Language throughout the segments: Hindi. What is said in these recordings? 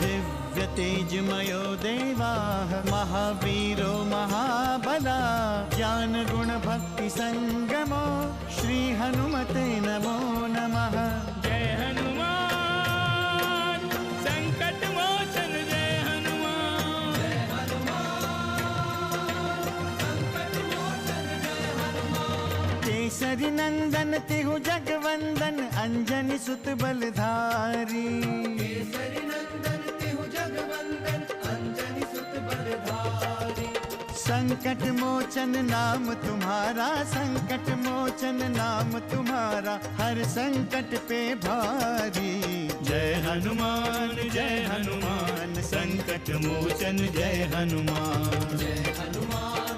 दिव्य तेजमयो देवाः महावीरो महाबला ज्ञान गुण भक्ति संगमो श्री हनुमते नमो नमः। जय हनुमान संकट मोचन जय हनुमान। जय हनुमान संकट मोचन जय हनुमान। केसरी नंदन तिहु जगवंदन अंजनी सुत बलधारी। केसरी नंदन तिहु जगवंदन अंजनी सुत बलधारी। संकट मोचन नाम तुम्हारा संकट मोचन नाम तुम्हारा हर संकट पे भारी। जय हनुमान संकट मोचन जय हनुमान। जय हनुमान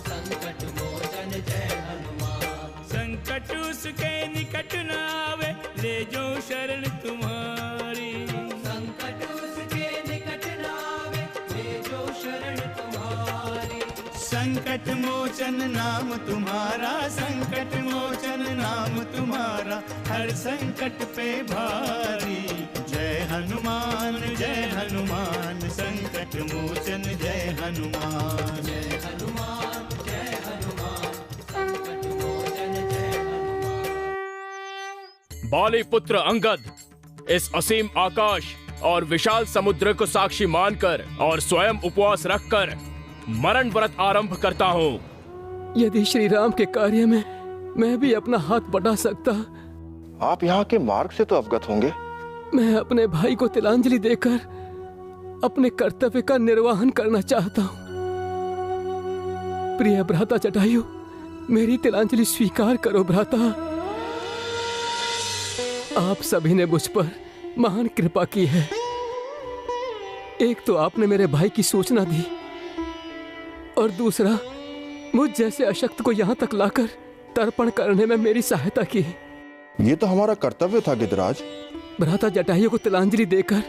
संकट मोचन जय हनुमान। संकट उसके निकट न आवे ले जो शरण तुम्हारी। संकट उसके निकट न आवे ले जो शरण तुम्हारी। संकट मोचन नाम तुम्हारा संकट मोचन नाम तुम्हारा हर संकट पे भारी। जय हनुमान संकट मोचन जय हनुमान। जय हनुमान संकट मोचन जय हनुमान। बाली पुत्र अंगद इस असीम आकाश और विशाल समुद्र को साक्षी मानकर और स्वयं उपवास रखकर मरण व्रत आरंभ करता हूँ। यदि श्री राम के कार्य में मैं भी अपना हाथ बटा सकता। आप यहाँ के मार्ग से तो अवगत होंगे। मैं अपने भाई को तिलांजलि देकर अपने कर्तव्य का निर्वहन करना चाहता हूँ। प्रिय भ्राता जटायु, मेरी तिलांजलि स्वीकार करो भ्राता। आप सभी ने मुझ पर महान कृपा की है। एक तो आपने मेरे भाई की सूचना दी और दूसरा मुझ जैसे अशक्त को यहाँ तक लाकर तर्पण करने में मेरी सहायता की। ये तो हमारा कर्तव्य था गिरिराज। भ्राता जटायु को तिलांजलि देकर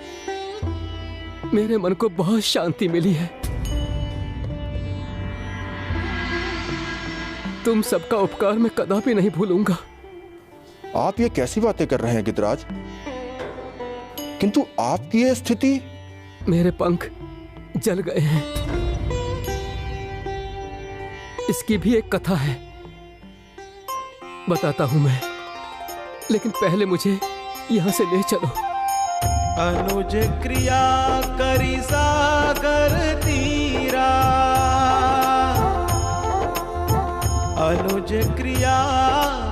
मेरे मन को बहुत शांति मिली है। तुम सबका उपकार मैं कदापि नहीं भूलूंगा। आप ये कैसी बातें कर रहे हैं गिरिराज? किंतु आपकी ये स्थिति। मेरे पंख जल गए हैं। इसकी भी एक कथा है, बताता हूं मैं, लेकिन पहले मुझे यहां से ले चलो। अनुज क्रिया करी सागर तीरा। अनुज क्रिया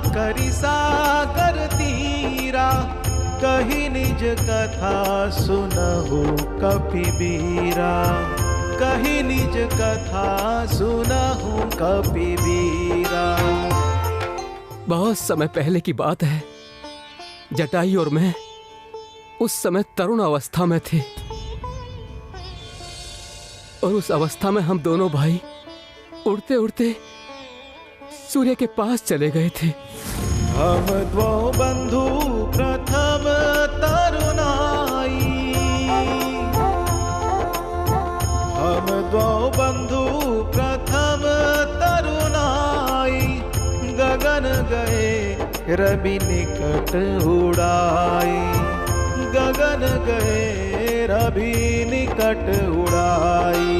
करी सागर तीरा। कही निज कथा सुनहु कपिबीरा। कही निज कथा सुनहु कपिबीरा। बहुत समय पहले की बात है। जटायु और मैं उस समय तरुण अवस्था में थे और उस अवस्था में हम दोनों भाई उड़ते उड़ते सूर्य के पास चले गए थे। हम द्वौ बंधु प्रथम तरुणाई। हम द्वौ बंधु प्रथम तरुणाई। गगन गए रवि निकट उड़ाई। गगन गए रवि निकट उड़ाई।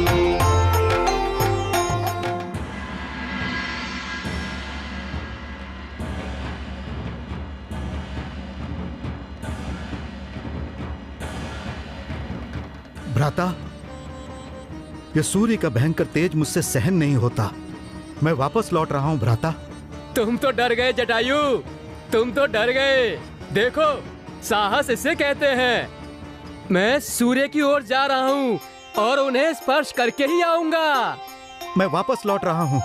भ्राता, यह सूर्य का भयंकर तेज मुझसे सहन नहीं होता। मैं वापस लौट रहा हूं भ्राता। तुम तो डर गए जटायु, तुम तो डर गए। देखो, साहस इसे कहते हैं। मैं सूर्य की ओर जा रहा हूँ और उन्हें स्पर्श करके ही आऊंगा। मैं वापस लौट रहा हूँ।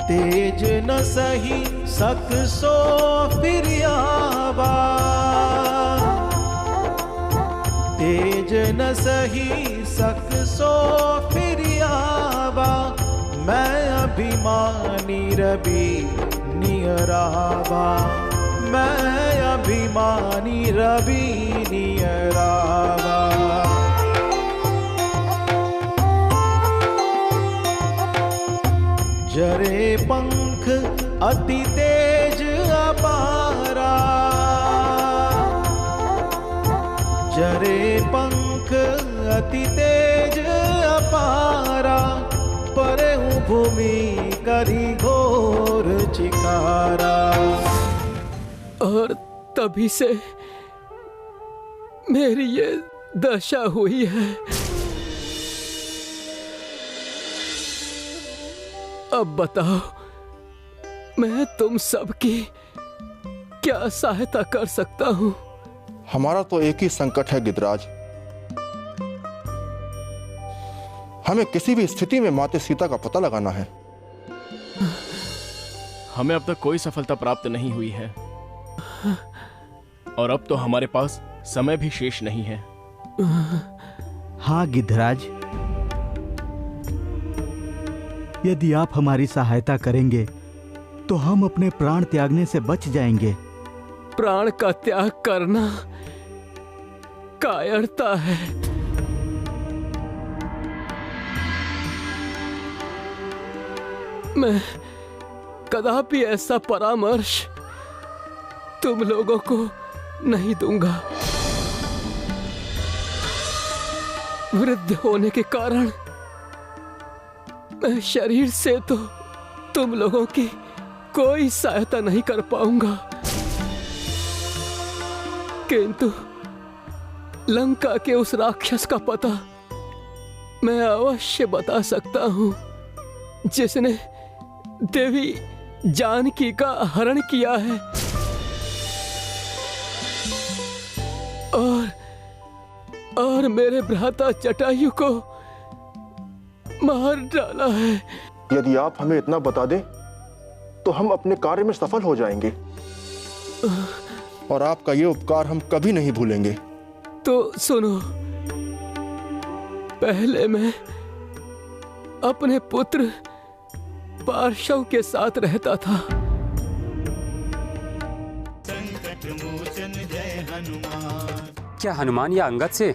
तेज न सही सक सो फिर आवा। तेज न सही सक सो फिर आवा। मैं अभिमानी रवि नियरावा। मैं अभिमानी रवि नियरावा। जरे पंख अति तेज अपारा। जरे पंख अति तेज अपारा, परे हूँ भूमि करी घोर चिकारा। और तभी से मेरी ये दशा हुई है। अब बताओ, मैं तुम सबकी क्या सहायता कर सकता हूँ? हमारा तो एक ही संकट है गिद्धराज, हमें किसी भी स्थिति में माता सीता का पता लगाना है। हमें अब तक कोई सफलता प्राप्त नहीं हुई है और अब तो हमारे पास समय भी शेष नहीं है। हाँ गिद्धराज, यदि आप हमारी सहायता करेंगे तो हम अपने प्राण त्यागने से बच जाएंगे। प्राण का त्याग करना कायरता है। मैं कदापि ऐसा परामर्श तुम लोगों को नहीं दूंगा। वृद्ध होने के कारण मैं शरीर से तो तुम लोगों की कोई सहायता नहीं कर पाऊंगा, किंतु लंका के उस राक्षस का पता मैं अवश्य बता सकता हूं, जिसने देवी जानकी का हरण किया है और मेरे भ्राता जटायु को मार डाला है। यदि आप हमें इतना बता दें तो हम अपने कार्य में सफल हो जाएंगे और आपका ये उपकार हम कभी नहीं भूलेंगे। तो सुनो, पहले मैं अपने पुत्र पार्श्व के साथ रहता था। संकट मोचन जय हनुमान। क्या हनुमान या अंगद से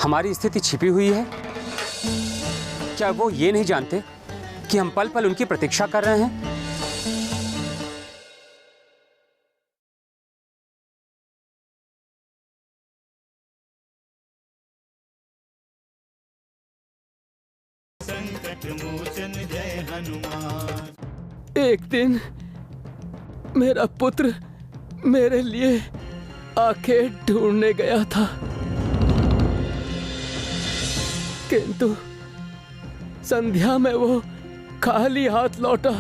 हमारी स्थिति छिपी हुई है? क्या वो ये नहीं जानते कि हम पल पल उनकी प्रतीक्षा कर रहे हैं? संकट मोचन जय हनुमान। एक दिन मेरा पुत्र मेरे लिए आंखें ढूंढने गया था, किंतु संध्या में वो खाली हाथ लौटा।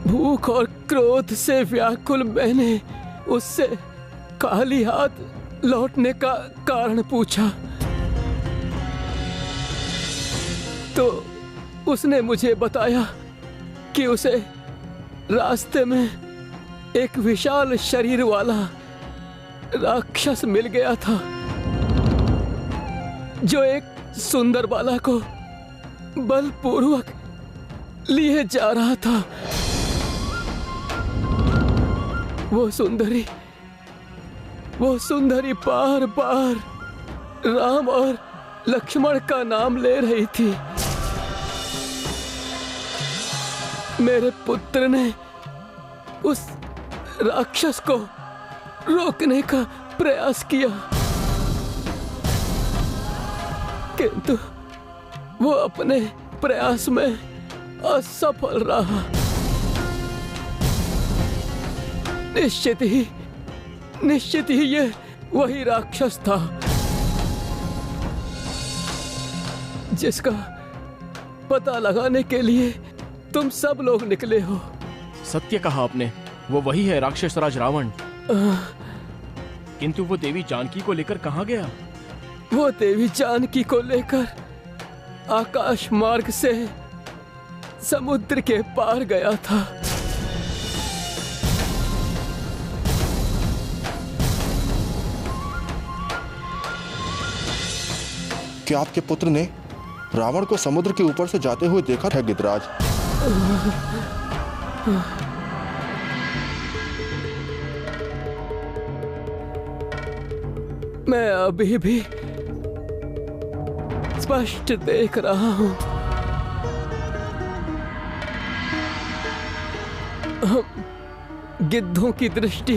भूख और क्रोध से व्याकुल मैंने उससे खाली हाथ लौटने का कारण पूछा, तो उसने मुझे बताया कि उसे रास्ते में एक विशाल शरीर वाला राक्षस मिल गया था, जो एक सुंदर बाला को बलपूर्वक लिए जा रहा था। वो सुंदरी बार बार राम और लक्ष्मण का नाम ले रही थी। मेरे पुत्र ने उस राक्षस को रोकने का प्रयास किया, किंतु वो अपने प्रयास में असफल रहा। निश्चित ही ये वही राक्षस था जिसका पता लगाने के लिए तुम सब लोग निकले हो। सत्य कहा आपने, वो वही है राक्षस राज रावण। किंतु वो देवी जानकी को लेकर कहाँ गया? वो देवी जानकी को लेकर आकाश मार्ग से समुद्र के पार गया था। क्या आपके पुत्र ने रावण को समुद्र के ऊपर से जाते हुए देखा था गिद्धराज? मैं अभी भी स्पष्ट देख रहा हूं। हम गिद्धों की दृष्टि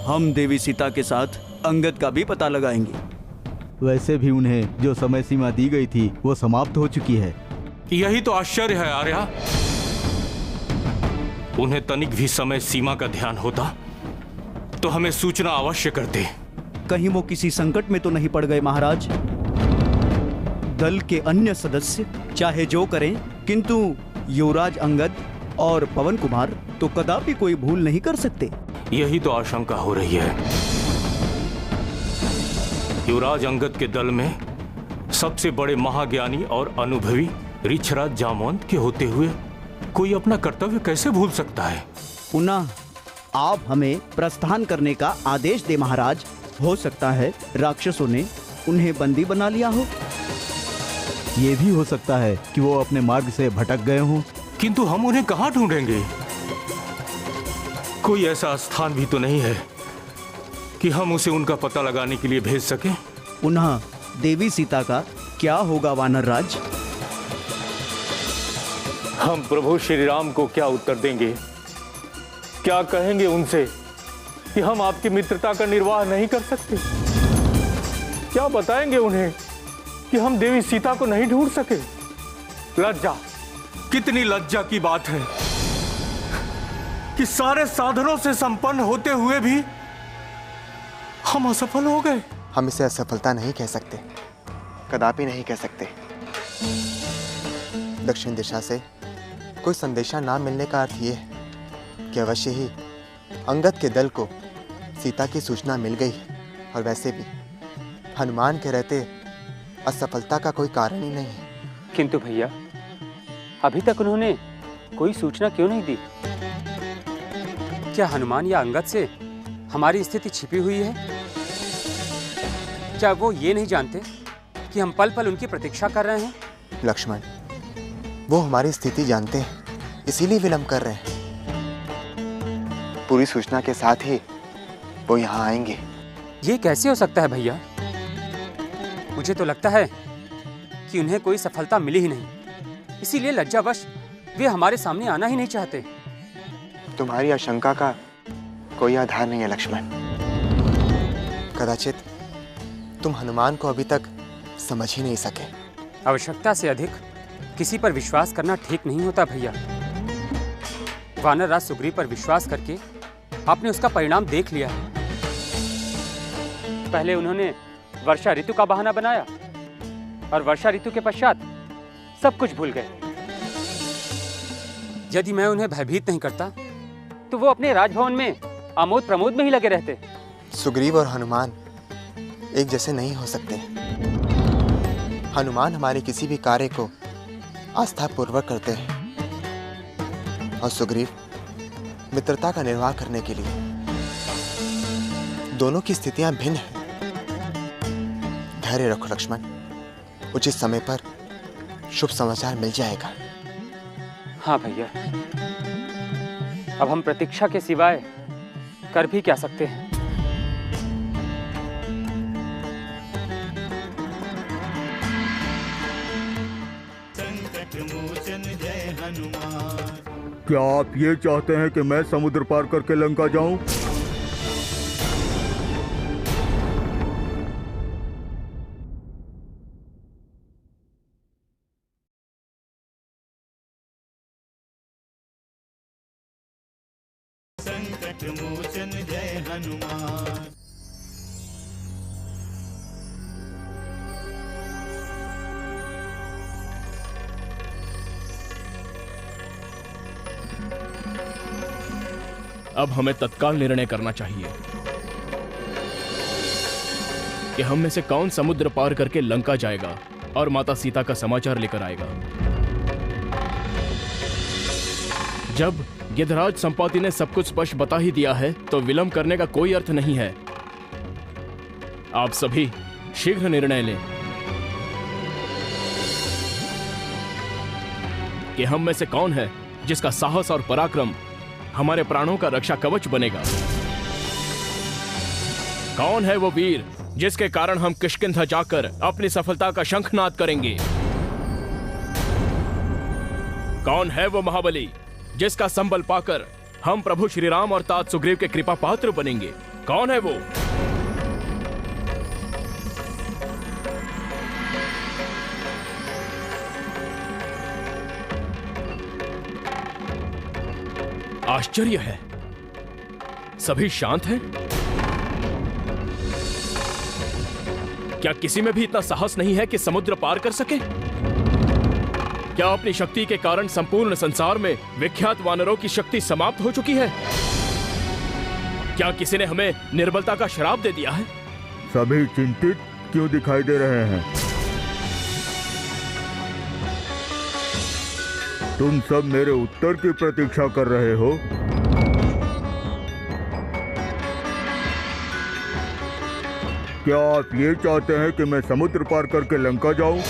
हम देवी सीता के साथ अंगद का भी पता लगाएंगे। वैसे भी उन्हें जो समय सीमा दी गई थी वो समाप्त हो चुकी है। यही तो आश्चर्य है आर्या। उन्हें तनिक भी समय सीमा का ध्यान होता तो हमें सूचना अवश्य करते। कहीं वो किसी संकट में तो नहीं पड़ गए महाराज? दल के अन्य सदस्य चाहे जो करें, किंतु युवराज अंगद और पवन कुमार तो कदापि कोई भूल नहीं कर सकते। यही तो आशंका हो रही है। युवराज अंगद के दल में सबसे बड़े महाज्ञानी और अनुभवी ऋक्षराज जामवंत के होते हुए कोई अपना कर्तव्य कैसे भूल सकता है? पुनः आप हमें प्रस्थान करने का आदेश दे महाराज। हो सकता है राक्षसों ने उन्हें बंदी बना लिया हो। ये भी हो सकता है कि वो अपने मार्ग से भटक गए हों। किंतु हम उन्हें कहाँ ढूंढेंगे? कोई ऐसा स्थान भी तो नहीं है कि हम उसे उनका पता लगाने के लिए भेज सकें। पुनः देवी सीता का क्या होगा वानर राज? हम प्रभु श्री राम को क्या उत्तर देंगे? क्या कहेंगे उनसे कि हम आपकी मित्रता का निर्वाह नहीं कर सकते? क्या बताएंगे उन्हें कि हम देवी सीता को नहीं ढूंढ सके? लज्जा, कितनी लज्जा की बात है कि सारे साधनों से संपन्न होते हुए भी हम असफल हो गए। हम इसे असफलता नहीं कह सकते, कदापि नहीं कह सकते। दक्षिण दिशा से कोई संदेशा ना मिलने का अर्थ ये है कि अवश्य ही अंगद के दल को सीता की सूचना मिल गई है। और वैसे भी हनुमान के रहते असफलता का कोई कारण ही नहीं है। किंतु भैया, अभी तक उन्होंने कोई सूचना क्यों नहीं दी? क्या हनुमान या अंगद से हमारी स्थिति छिपी हुई है? क्या वो ये नहीं जानते कि हम पल पल उनकी प्रतीक्षा कर रहे हैं? लक्ष्मण, वो हमारी स्थिति जानते हैं, इसीलिए विलंब कर रहे हैं। पूरी सूचना के साथ ही वो यहाँ आएंगे। ये कैसे हो सकता है भैया? मुझे तो लगता है कि उन्हें कोई सफलता मिली ही नहीं, इसीलिए लज्जावश वे हमारे सामने आना ही नहीं चाहते। तुम्हारी आशंका का कोई आधार नहीं है लक्ष्मण। कदाचित तुम हनुमान को अभी तक समझ ही नहीं सके। आवश्यकता से अधिक किसी पर विश्वास करना ठीक नहीं होता भैया। वानर राज सुग्रीव पर विश्वास करके आपने उसका परिणाम देख लिया है। पहले उन्होंने वर्षा ऋतु का बहाना बनाया और वर्षा ऋतु के पश्चात सब कुछ भूल गए। यदि मैं उन्हें भयभीत नहीं करता तो वो अपने राजभवन में आमोद प्रमोद में ही लगे रहते। सुग्रीव और हनुमान एक जैसे नहीं हो सकते। हनुमान हमारे किसी भी कार्य को आस्था पूर्वक करते हैं और सुग्रीव मित्रता का निर्वाह करने के लिए। दोनों की स्थितियां भिन्न हैं। धैर्य रखो लक्ष्मण, उचित समय पर शुभ समाचार मिल जाएगा। हाँ भैया, अब हम प्रतीक्षा के सिवाय कर भी क्या सकते हैं? संकट मोचन जय हनुमान। क्या आप ये चाहते हैं कि मैं समुद्र पार करके लंका जाऊं? संकट मोचन जय हनुमान। अब हमें तत्काल निर्णय करना चाहिए कि हम में से कौन समुद्र पार करके लंका जाएगा और माता सीता का समाचार लेकर आएगा। जब गिद्धराज संपाति ने सब कुछ स्पष्ट बता ही दिया है तो विलंब करने का कोई अर्थ नहीं है। आप सभी शीघ्र निर्णय लें कि हम में से कौन है जिसका साहस और पराक्रम हमारे प्राणों का रक्षा कवच बनेगा। कौन है वो वीर जिसके कारण हम किष्किंधा जाकर अपनी सफलता का शंखनाद करेंगे। कौन है वो महाबली जिसका संबल पाकर हम प्रभु श्री राम और तात सुग्रीव के कृपा पात्र बनेंगे। कौन है वो? आश्चर्य है, सभी शांत हैं। क्या किसी में भी इतना साहस नहीं है कि समुद्र पार कर सके? क्या अपनी शक्ति के कारण संपूर्ण संसार में विख्यात वानरों की शक्ति समाप्त हो चुकी है? क्या किसी ने हमें निर्बलता का श्राप दे दिया है? सभी चिंतित क्यों दिखाई दे रहे हैं? तुम सब मेरे उत्तर की प्रतीक्षा कर रहे हो? क्या आप ये चाहते हैं कि मैं समुद्र पार करके लंका जाऊं?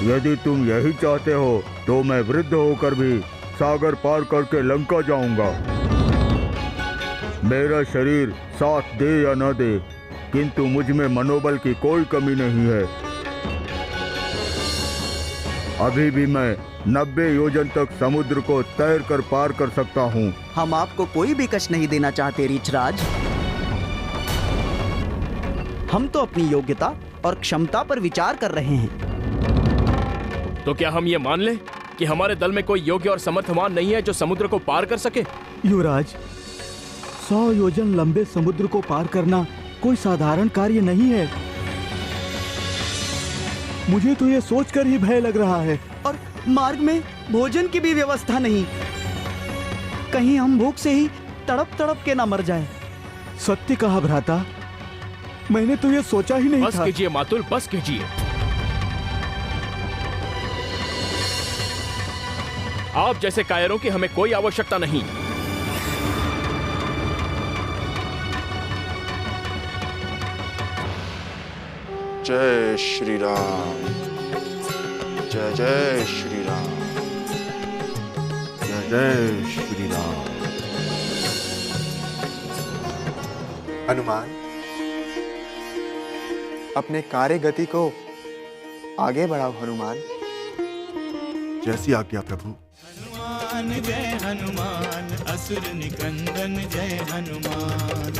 यदि तुम यही चाहते हो तो मैं वृद्ध होकर भी सागर पार करके लंका जाऊंगा। मेरा शरीर साथ दे या न दे, किंतु मुझ में मनोबल की कोई कमी नहीं है। अभी भी मैं 90 योजन तक समुद्र को तैर कर पार कर सकता हूँ। हम आपको कोई भी कष्ट नहीं देना चाहते रीछराज। हम तो अपनी योग्यता और क्षमता पर विचार कर रहे हैं। तो क्या हम ये मान लें कि हमारे दल में कोई योग्य और समर्थवान नहीं है जो समुद्र को पार कर सके? युवराज, 100 योजन लंबे समुद्र को पार करना कोई साधारण कार्य नहीं है। मुझे तो ये सोचकर ही भय लग रहा है। और मार्ग में भोजन की भी व्यवस्था नहीं। कहीं हम भूख से ही तड़प तड़प के ना मर जाएं। सत्य कहा भ्राता, मैंने तो ये सोचा ही नहीं था। बस कीजिए मातुल, बस कीजिए। आप जैसे कायरों की हमें कोई आवश्यकता नहीं। जय श्री राम, जय जय श्री राम, जय जय श्री राम। हनुमान, अपने कार्य गति को आगे बढ़ाओ हनुमान। जैसी आज्ञा प्रभु। हनुमान जय हनुमान, असुर निकंदन जय हनुमान।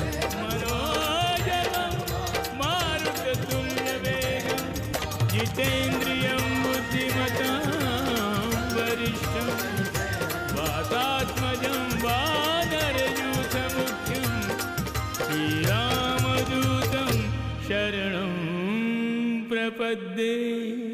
जितेन्द्रियं बुद्धिमतां वरिष्ठं वातात्मजं वानरयूथमुख्यं श्रीरामदूतं शरणं प्रपद्ये।